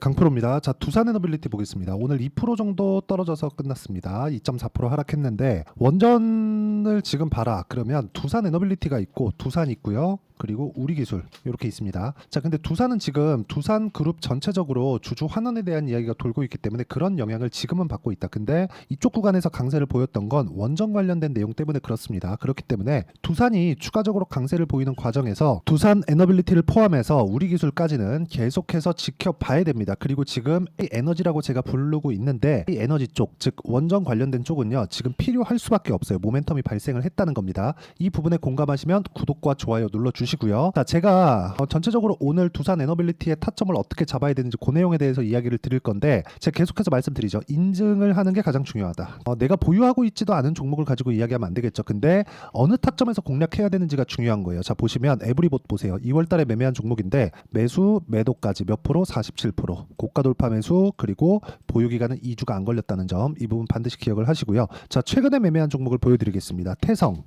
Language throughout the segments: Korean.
강프로입니다. 자, 두산 에너빌리티 보겠습니다. 오늘 2% 정도 떨어져서 끝났습니다. 2.4% 하락했는데 원전을 지금 봐라. 그러면 두산 에너빌리티가 있고 두산 있고요. 그리고 우리기술 이렇게 있습니다. 자, 근데 두산은 지금 두산 그룹 전체적으로 주주 환원에 대한 이야기가 돌고 있기 때문에 그런 영향을 지금은 받고 있다. 근데 이쪽 구간에서 강세를 보였던 건 원전 관련된 내용 때문에 그렇습니다. 그렇기 때문에 두산이 추가적으로 강세를 보이는 과정에서 두산 에너빌리티를 포함해서 우리기술까지는 계속해서 지켜봐야 됩니다. 그리고 지금 이 에너지라고 제가 부르고 있는데 이 에너지 쪽, 즉 원전 관련된 쪽은요, 지금 필요할 수밖에 없어요. 모멘텀이 발생을 했다는 겁니다. 이 부분에 공감하시면 구독과 좋아요 눌러주시고요. 자, 제가 전체적으로 오늘 두산 에너빌리티의 타점을 어떻게 잡아야 되는지 그 내용에 대해서 이야기를 드릴 건데, 제가 계속해서 말씀드리죠. 인증을 하는 게 가장 중요하다. 내가 보유하고 있지도 않은 종목을 가지고 이야기하면 안 되겠죠. 근데 어느 타점에서 공략해야 되는지가 중요한 거예요. 자, 보시면 에브리봇 보세요. 2월달에 매매한 종목인데 매수 매도까지 몇 프로? 47%. 고가 돌파 매수, 그리고 보유 기간은 2주가 안 걸렸다는 점, 이 부분 반드시 기억을 하시고요. 자, 최근에 매매한 종목을 보여드리겠습니다. 태성.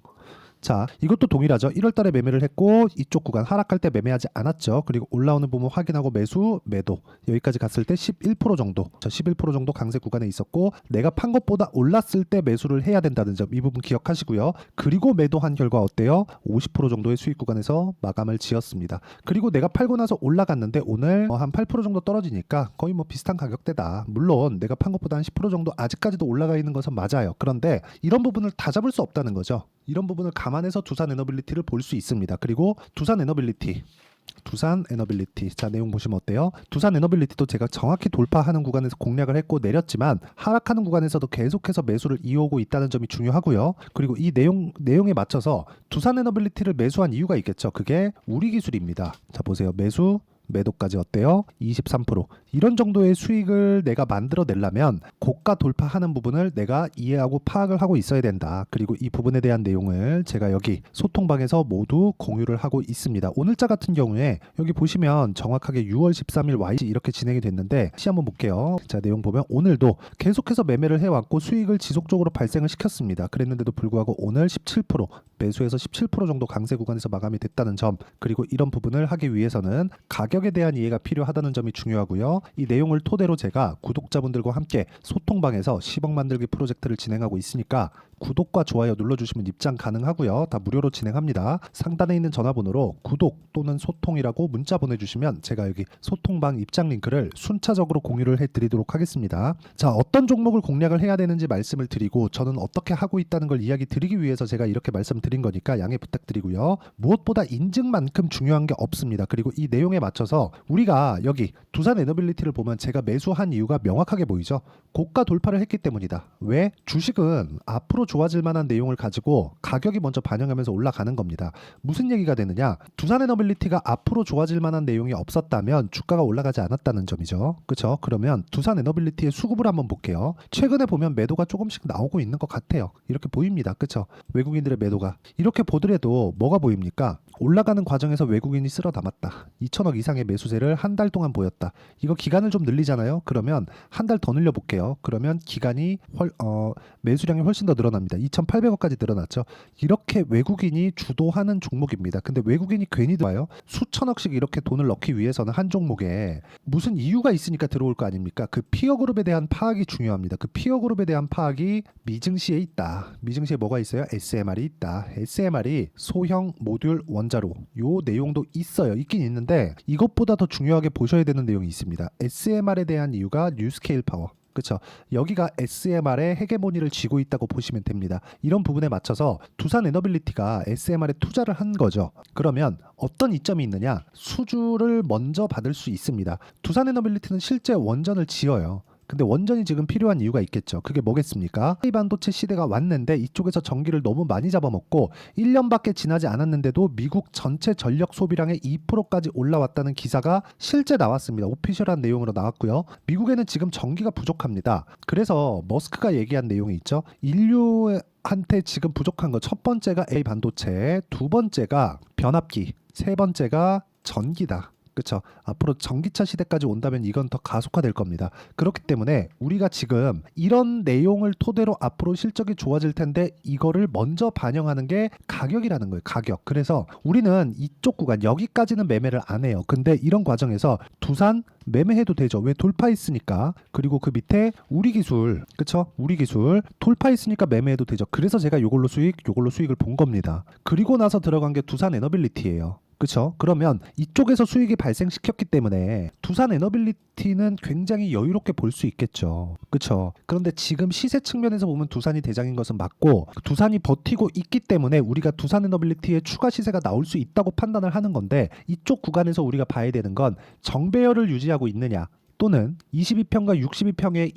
자, 이것도 동일하죠. 1월 달에 매매를 했고 이쪽 구간 하락할 때 매매하지 않았죠. 그리고 올라오는 부분 확인하고 매수, 매도. 여기까지 갔을 때 11% 정도. 자, 11% 정도 강세 구간에 있었고 내가 판 것보다 올랐을 때 매수를 해야 된다는 점, 이 부분 기억하시고요. 그리고 매도한 결과 어때요? 50% 정도의 수익 구간에서 마감을 지었습니다. 그리고 내가 팔고 나서 올라갔는데 오늘 한 8% 정도 떨어지니까 거의 뭐 비슷한 가격대다. 물론 내가 판 것보다 한 10% 정도 아직까지도 올라가 있는 것은 맞아요. 그런데 이런 부분을 다 잡을 수 없다는 거죠. 이런 부분을 감안해서 두산 에너빌리티를 볼 수 있습니다. 그리고 두산 에너빌리티, 자, 내용 보시면 어때요? 두산 에너빌리티도 제가 정확히 돌파하는 구간에서 공략을 했고 내렸지만 하락하는 구간에서도 계속해서 매수를 이어오고 있다는 점이 중요하고요. 그리고 이 내용에 맞춰서 두산 에너빌리티를 매수한 이유가 있겠죠. 그게 우리기술입니다. 자, 보세요. 매수 매도까지 어때요? 23%. 이런 정도의 수익을 내가 만들어내려면 고가 돌파하는 부분을 내가 이해하고 파악을 하고 있어야 된다. 그리고 이 부분에 대한 내용을 제가 여기 소통방에서 모두 공유를 하고 있습니다. 오늘자 같은 경우에 여기 보시면 정확하게 6월 13일 YC 이렇게 진행이 됐는데 시 한번 볼게요. 자, 내용 보면 오늘도 계속해서 매매를 해왔고 수익을 지속적으로 발생을 시켰습니다. 그랬는데도 불구하고 오늘 17%, 매수해서 17% 정도 강세 구간에서 마감이 됐다는 점, 그리고 이런 부분을 하기 위해서는 가격에 대한 이해가 필요하다는 점이 중요하고요. 이 내용을 토대로 제가 구독자분들과 함께 소통방에서 10억 만들기 프로젝트를 진행하고 있으니까 구독과 좋아요 눌러주시면 입장 가능하고요. 다 무료로 진행합니다. 상단에 있는 전화번호로 구독 또는 소통이라고 문자 보내주시면 제가 여기 소통방 입장 링크를 순차적으로 공유를 해드리도록 하겠습니다. 자, 어떤 종목을 공략을 해야 되는지 말씀을 드리고 저는 어떻게 하고 있다는 걸 이야기 드리기 위해서 제가 이렇게 말씀드린 거니까 양해 부탁드리고요. 무엇보다 인증만큼 중요한 게 없습니다. 그리고 이 내용에 맞춰서 우리가 여기 두산 에너빌리티를 보면 제가 매수한 이유가 명확하게 보이죠. 고가 돌파를 했기 때문이다. 왜? 주식은 앞으로 좋아질 만한 내용을 가지고 가격이 먼저 반영하면서 올라가는 겁니다. 무슨 얘기가 되느냐? 두산 에너빌리티가 앞으로 좋아질 만한 내용이 없었다면 주가가 올라가지 않았다는 점이죠. 그렇죠? 그러면 두산 에너빌리티의 수급을 한번 볼게요. 최근에 보면 매도가 조금씩 나오고 있는 것 같아요. 이렇게 보입니다. 그렇죠? 외국인들의 매도가. 이렇게 보더라도 뭐가 보입니까? 올라가는 과정에서 외국인이 쓸어 담았다. 2천억 이상의 매수세를 한 달 동안 보였다. 이거 기간을 좀 늘리잖아요. 그러면 한 달 더 늘려볼게요. 그러면 기간이 매수량이 훨씬 더 늘어납니다. 2,800억까지 늘어났죠. 이렇게 외국인이 주도하는 종목입니다. 근데 외국인이 괜히 들어와요. 수천억씩 이렇게 돈을 넣기 위해서는 한 종목에 무슨 이유가 있으니까 들어올 거 아닙니까? 그 피어그룹에 대한 파악이 중요합니다. 그 피어그룹에 대한 파악이 미증시에 있다. 미증시에 뭐가 있어요? SMR이 있다. SMR이 소형 모듈 원자로, 요 내용도 있어요. 있긴 있는데 이것보다 더 중요하게 보셔야 되는 내용이 있습니다. SMR에 대한 이유가 뉴스케일 파워. 그렇죠. 여기가 SMR의 헤게모니를 쥐고 있다고 보시면 됩니다. 이런 부분에 맞춰서 두산 에너빌리티가 SMR에 투자를 한 거죠. 그러면 어떤 이점이 있느냐? 수주를 먼저 받을 수 있습니다. 두산 에너빌리티는 실제 원전을 지어요. 근데 원전이 지금 필요한 이유가 있겠죠. 그게 뭐겠습니까? AI 반도체 시대가 왔는데 이쪽에서 전기를 너무 많이 잡아먹고 1년밖에 지나지 않았는데도 미국 전체 전력 소비량의 2%까지 올라왔다는 기사가 실제 나왔습니다. 오피셜한 내용으로 나왔고요. 미국에는 지금 전기가 부족합니다. 그래서 머스크가 얘기한 내용이 있죠. 인류한테 지금 부족한 거 첫 번째가 AI 반도체, 두 번째가 변압기, 세 번째가 전기다. 그쵸? 앞으로 전기차 시대까지 온다면 이건 더 가속화될 겁니다. 그렇기 때문에 우리가 지금 이런 내용을 토대로 앞으로 실적이 좋아질 텐데 이거를 먼저 반영하는 게 가격이라는 거예요. 가격. 그래서 우리는 이쪽 구간 여기까지는 매매를 안 해요. 근데 이런 과정에서 두산 매매해도 되죠. 왜? 돌파했으니까. 그리고 그 밑에 우리 기술, 그쵸? 우리 기술 돌파했으니까 매매해도 되죠. 그래서 제가 요걸로 수익을 본 겁니다. 그리고 나서 들어간 게 두산 에너빌리티예요. 그쵸? 그러면 이쪽에서 수익이 발생시켰기 때문에 두산 에너빌리티는 굉장히 여유롭게 볼 수 있겠죠. 그쵸? 그런데 지금 시세 측면에서 보면 두산이 대장인 것은 맞고 두산이 버티고 있기 때문에 우리가 두산 에너빌리티의 추가 시세가 나올 수 있다고 판단을 하는 건데 이쪽 구간에서 우리가 봐야 되는 건 정배열을 유지하고 있느냐 또는 22평과 62평의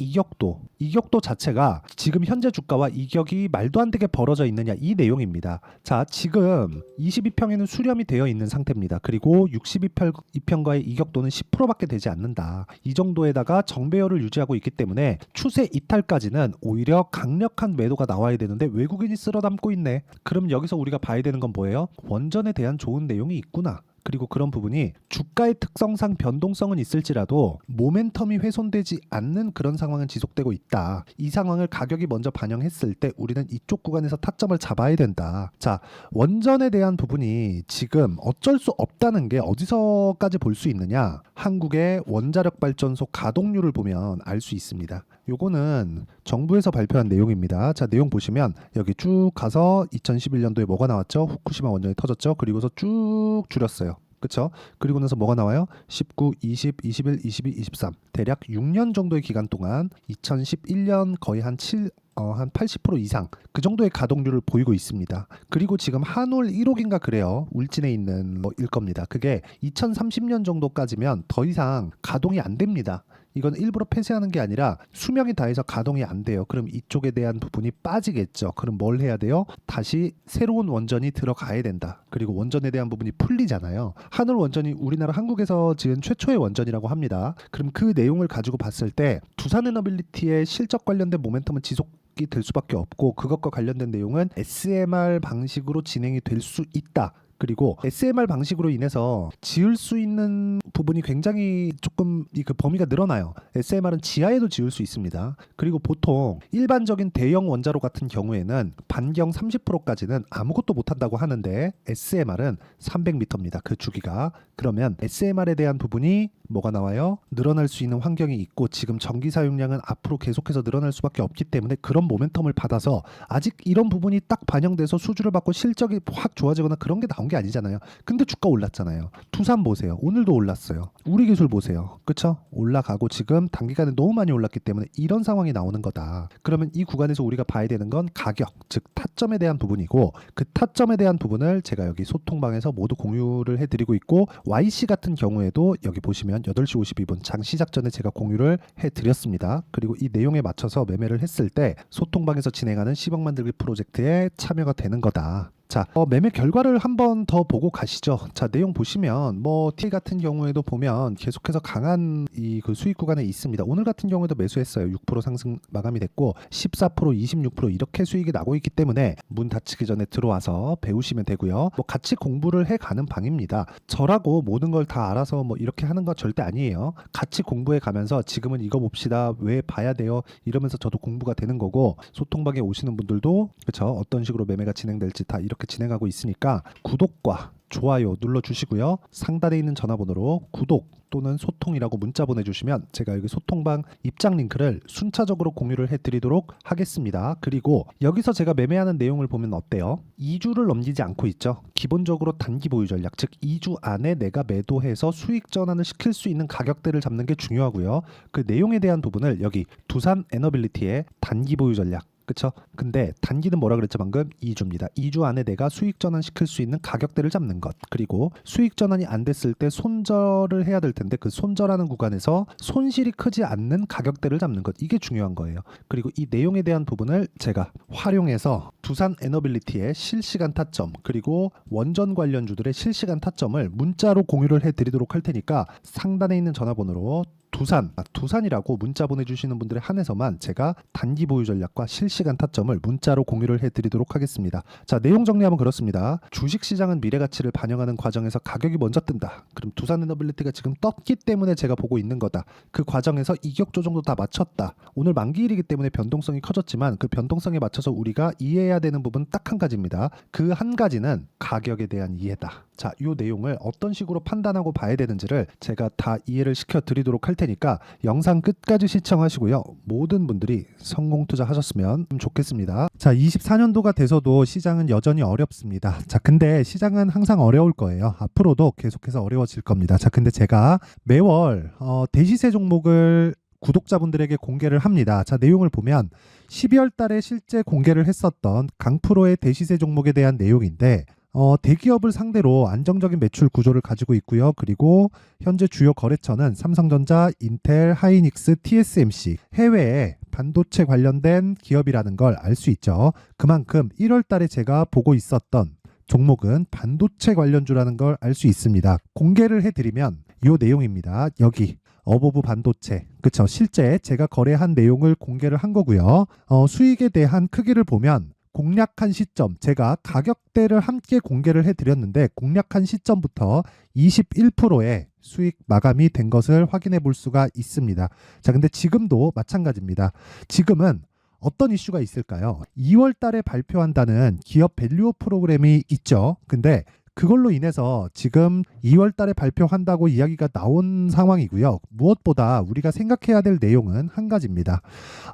이격도 자체가 지금 현재 주가와 이격이 말도 안 되게 벌어져 있느냐 이 내용입니다. 자, 지금 22평에는 수렴이 되어 있는 상태입니다. 그리고 62평과의 이격도는 10%밖에 되지 않는다. 이 정도에다가 정배열을 유지하고 있기 때문에 추세 이탈까지는 오히려 강력한 매도가 나와야 되는데 외국인이 쓸어 담고 있네. 그럼 여기서 우리가 봐야 되는 건 뭐예요? 원전에 대한 좋은 내용이 있구나. 그리고 그런 부분이 주가의 특성상 변동성은 있을지라도 모멘텀이 훼손되지 않는 그런 상황은 지속되고 있다. 이 상황을 가격이 먼저 반영했을 때 우리는 이쪽 구간에서 타점을 잡아야 된다. 자, 원전에 대한 부분이 지금 어쩔 수 없다는 게 어디서까지 볼 수 있느냐? 한국의 원자력 발전소 가동률을 보면 알 수 있습니다. 요거는 정부에서 발표한 내용입니다. 자, 내용 보시면 여기 쭉 가서 2011년도에 뭐가 나왔죠? 후쿠시마 원전이 터졌죠. 그리고서 쭉 줄였어요. 그쵸? 그리고 나서 뭐가 나와요? 19, 20, 21, 22, 23 대략 6년 정도의 기간 동안 2011년 거의 한 80% 이상 그 정도의 가동률을 보이고 있습니다. 그리고 지금 한울 1호기인가 그래요. 울진에 있는 일 겁니다. 그게 2030년 정도까지면 더 이상 가동이 안 됩니다. 이건 일부러 폐쇄하는 게 아니라 수명이 다해서 가동이 안 돼요. 그럼 이쪽에 대한 부분이 빠지겠죠. 그럼 뭘 해야 돼요? 다시 새로운 원전이 들어가야 된다. 그리고 원전에 대한 부분이 풀리잖아요. 한울 원전이 우리나라 한국에서 지은 최초의 원전이라고 합니다. 그럼 그 내용을 가지고 봤을 때 두산에너빌리티의 실적 관련된 모멘텀은 지속이 될 수밖에 없고 그것과 관련된 내용은 SMR 방식으로 진행이 될 수 있다. 그리고 SMR 방식으로 인해서 지을 수 있는 부분이 굉장히 조금 그 범위가 늘어나요. SMR은 지하에도 지을 수 있습니다. 그리고 보통 일반적인 대형 원자로 같은 경우에는 반경 30%까지는 아무것도 못한다고 하는데 SMR은 300m입니다. 그 주기가. 그러면 SMR에 대한 부분이 뭐가 나와요? 늘어날 수 있는 환경이 있고 지금 전기 사용량은 앞으로 계속해서 늘어날 수밖에 없기 때문에 그런 모멘텀을 받아서 아직 이런 부분이 딱 반영돼서 수주를 받고 실적이 확 좋아지거나 그런 게 나온 게 아니잖아요. 근데 주가 올랐잖아요. 두산 보세요. 오늘도 올랐어요. 우리 기술 보세요. 그쵸? 올라가고 지금 단기간에 너무 많이 올랐기 때문에 이런 상황이 나오는 거다. 그러면 이 구간에서 우리가 봐야 되는 건 가격, 즉 타점에 대한 부분이고 그 타점에 대한 부분을 제가 여기 소통방에서 모두 공유를 해드리고 있고 YC 같은 경우에도 여기 보시면 8시 52분 장 시작 전에 제가 공유를 해드렸습니다. 그리고 이 내용에 맞춰서 매매를 했을 때 소통방에서 진행하는 10억 만들기 프로젝트에 참여가 되는 거다. 자, 매매 결과를 한번 더 보고 가시죠. 자, 내용 보시면 T 같은 경우에도 보면 계속해서 강한 그 수익 구간에 있습니다. 오늘 같은 경우에도 매수했어요. 6% 상승 마감이 됐고 14%, 26% 이렇게 수익이 나고 있기 때문에 문 닫히기 전에 들어와서 배우시면 되고요. 같이 공부를 해가는 방입니다. 저라고 모든 걸 다 알아서 이렇게 하는 거 절대 아니에요. 같이 공부해 가면서 지금은 이거 봅시다. 왜 봐야 돼요? 이러면서 저도 공부가 되는 거고 소통방에 오시는 분들도 그렇죠. 어떤 식으로 매매가 진행될지 다 이렇게 진행하고 있으니까 구독과 좋아요 눌러주시고요. 상단에 있는 전화번호로 구독 또는 소통이라고 문자 보내주시면 제가 여기 소통방 입장 링크를 순차적으로 공유를 해드리도록 하겠습니다. 그리고 여기서 제가 매매하는 내용을 보면 어때요? 2주를 넘기지 않고 있죠. 기본적으로 단기 보유 전략, 즉 2주 안에 내가 매도해서 수익 전환을 시킬 수 있는 가격대를 잡는 게 중요하고요. 그 내용에 대한 부분을 여기 두산 에너빌리티의 단기 보유 전략 그쵸? 근데 단기는 뭐라 그랬죠 방금? 2주입니다. 2주 안에 내가 수익 전환 시킬 수 있는 가격대를 잡는 것. 그리고 수익 전환이 안 됐을 때 손절을 해야 될 텐데 그 손절하는 구간에서 손실이 크지 않는 가격대를 잡는 것. 이게 중요한 거예요. 그리고 이 내용에 대한 부분을 제가 활용해서 두산 에너빌리티의 실시간 타점 그리고 원전 관련주들의 실시간 타점을 문자로 공유를 해드리도록 할 테니까 상단에 있는 전화번호로 두산이라고 문자 보내주시는 분들에 한해서만 제가 단기 보유 전략과 실시간 타점을 문자로 공유를 해드리도록 하겠습니다. 자, 내용 정리하면 그렇습니다. 주식시장은 미래가치를 반영하는 과정에서 가격이 먼저 뜬다. 그럼 두산에너빌리티가 지금 떴기 때문에 제가 보고 있는 거다. 그 과정에서 이격 조정도 다 맞췄다. 오늘 만기일이기 때문에 변동성이 커졌지만 그 변동성에 맞춰서 우리가 이해해야 되는 부분 딱 한 가지입니다. 그 한 가지는 가격에 대한 이해다. 자, 이 내용을 어떤 식으로 판단하고 봐야 되는지를 제가 다 이해를 시켜드리도록 할 테니까 영상 끝까지 시청하시고요. 모든 분들이 성공 투자하셨으면 좋겠습니다. 자, 24년도가 돼서도 시장은 여전히 어렵습니다. 자, 근데 시장은 항상 어려울 거예요. 앞으로도 계속해서 어려워질 겁니다. 자, 근데 제가 매월 대시세 종목을 구독자분들에게 공개를 합니다. 자, 내용을 보면 12월 달에 실제 공개를 했었던 강프로의 대시세 종목에 대한 내용인데 대기업을 상대로 안정적인 매출 구조를 가지고 있고요. 그리고 현재 주요 거래처는 삼성전자, 인텔, 하이닉스, TSMC, 해외에 반도체 관련된 기업이라는 걸 알 수 있죠. 그만큼 1월 달에 제가 보고 있었던 종목은 반도체 관련주라는 걸 알 수 있습니다. 공개를 해드리면 이 내용입니다. 여기 어보브 반도체, 그쵸? 실제 제가 거래한 내용을 공개를 한 거고요. 수익에 대한 크기를 보면 공략한 시점, 제가 가격대를 함께 공개를 해드렸는데 공략한 시점부터 21%의 수익 마감이 된 것을 확인해 볼 수가 있습니다. 자, 근데 지금도 마찬가지입니다. 지금은 어떤 이슈가 있을까요? 2월 달에 발표한다는 기업 밸류업 프로그램이 있죠. 근데 그걸로 인해서 지금 2월 달에 발표한다고 이야기가 나온 상황이고요. 무엇보다 우리가 생각해야 될 내용은 한 가지입니다.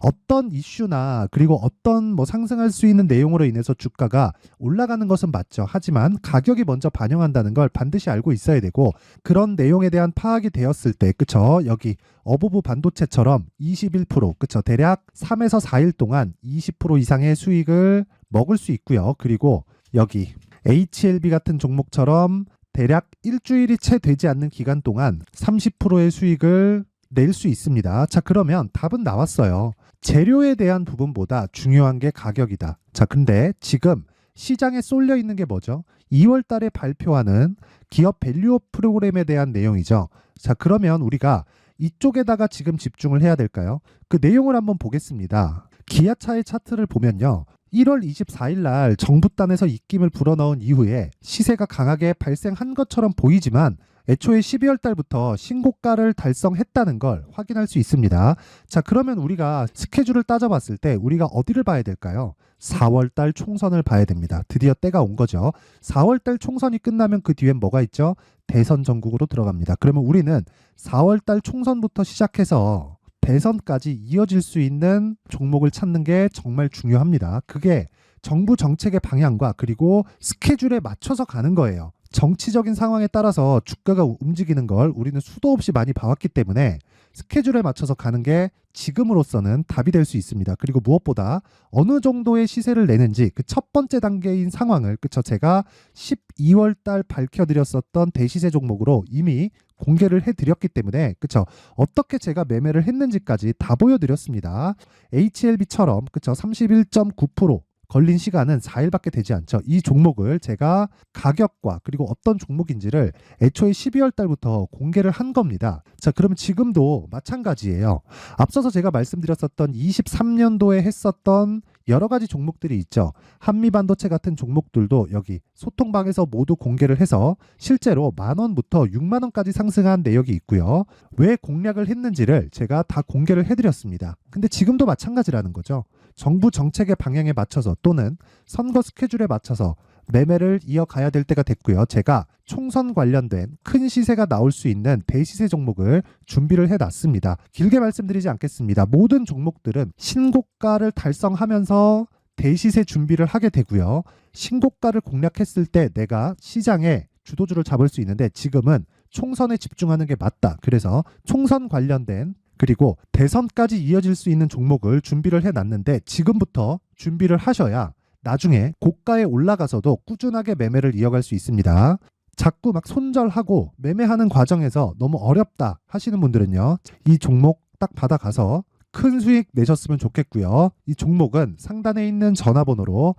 어떤 이슈나 그리고 어떤 상승할 수 있는 내용으로 인해서 주가가 올라가는 것은 맞죠. 하지만 가격이 먼저 반영한다는 걸 반드시 알고 있어야 되고 그런 내용에 대한 파악이 되었을 때 그쵸? 여기 어보브 반도체처럼 21% 그쵸? 대략 3에서 4일 동안 20% 이상의 수익을 먹을 수 있고요. 그리고 여기 HLB 같은 종목처럼 대략 일주일이 채 되지 않는 기간 동안 30%의 수익을 낼 수 있습니다. 자, 그러면 답은 나왔어요. 재료에 대한 부분보다 중요한 게 가격이다. 자, 근데 지금 시장에 쏠려 있는 게 뭐죠? 2월 달에 발표하는 기업 밸류업 프로그램에 대한 내용이죠. 자, 그러면 우리가 이쪽에다가 지금 집중을 해야 될까요? 그 내용을 한번 보겠습니다. 기아차의 차트를 보면요. 1월 24일 날 정부단에서 입김을 불어넣은 이후에 시세가 강하게 발생한 것처럼 보이지만 애초에 12월 달부터 신고가를 달성했다는 걸 확인할 수 있습니다. 자, 그러면 우리가 스케줄을 따져봤을 때 우리가 어디를 봐야 될까요? 4월 달 총선을 봐야 됩니다. 드디어 때가 온 거죠. 4월 달 총선이 끝나면 그 뒤엔 뭐가 있죠? 대선 전국으로 들어갑니다. 그러면 우리는 4월 달 총선부터 시작해서 대선까지 이어질 수 있는 종목을 찾는 게 정말 중요합니다. 그게 정부 정책의 방향과 그리고 스케줄에 맞춰서 가는 거예요. 정치적인 상황에 따라서 주가가 움직이는 걸 우리는 수도 없이 많이 봐왔기 때문에 스케줄에 맞춰서 가는 게 지금으로서는 답이 될 수 있습니다. 그리고 무엇보다 어느 정도의 시세를 내는지 그 첫 번째 단계인 상황을 그쵸? 제가 12월 달 밝혀드렸었던 대시세 종목으로 이미 공개를 해드렸기 때문에 그쵸? 어떻게 제가 매매를 했는지까지 다 보여드렸습니다. HLB처럼 그쵸? 31.9% 걸린 시간은 4일밖에 되지 않죠. 이 종목을 제가 가격과 그리고 어떤 종목인지를 애초에 12월 달부터 공개를 한 겁니다. 자, 그러면 지금도 마찬가지예요. 앞서서 제가 말씀드렸었던 23년도에 했었던 여러 가지 종목들이 있죠. 한미반도체 같은 종목들도 여기 소통방에서 모두 공개를 해서 실제로 10,000원부터 60,000원까지 상승한 내역이 있고요. 왜 공략을 했는지를 제가 다 공개를 해드렸습니다. 근데 지금도 마찬가지라는 거죠. 정부 정책의 방향에 맞춰서 또는 선거 스케줄에 맞춰서 매매를 이어가야 될 때가 됐고요. 제가 총선 관련된 큰 시세가 나올 수 있는 대시세 종목을 준비를 해놨습니다. 길게 말씀드리지 않겠습니다. 모든 종목들은 신고가를 달성하면서 대시세 준비를 하게 되고요. 신고가를 공략했을 때 내가 시장에 주도주를 잡을 수 있는데 지금은 총선에 집중하는 게 맞다. 그래서 총선 관련된 그리고 대선까지 이어질 수 있는 종목을 준비를 해놨는데 지금부터 준비를 하셔야 나중에 고가에 올라가서도 꾸준하게 매매를 이어갈 수 있습니다. 자꾸 막 손절하고 매매하는 과정에서 너무 어렵다 하시는 분들은요. 이 종목 딱 받아가서 큰 수익 내셨으면 좋겠고요. 이 종목은 상단에 있는 전화번호로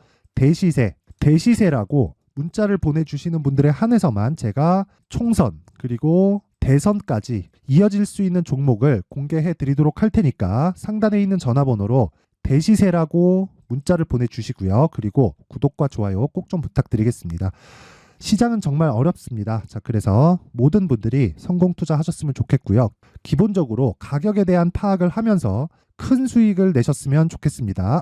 대시세라고 문자를 보내주시는 분들에 한해서만 제가 총선 그리고 대선까지 이어질 수 있는 종목을 공개해 드리도록 할 테니까 상단에 있는 전화번호로 대시세라고 문자를 보내주시고요. 그리고 구독과 좋아요 꼭 좀 부탁드리겠습니다. 시장은 정말 어렵습니다. 자, 그래서 모든 분들이 성공 투자하셨으면 좋겠고요. 기본적으로 가격에 대한 파악을 하면서 큰 수익을 내셨으면 좋겠습니다.